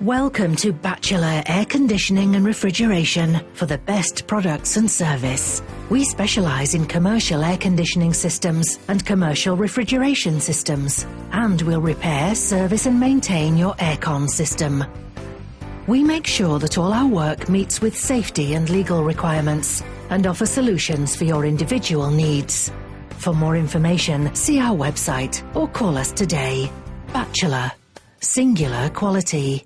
Welcome to Batchelor Air Conditioning and Refrigeration for the best products and service. We specialise in commercial air conditioning systems and commercial refrigeration systems, and we'll repair, service and maintain your aircon system. We make sure that all our work meets with safety and legal requirements and offer solutions for your individual needs. For more information, see our website or call us today. Batchelor. Singular quality.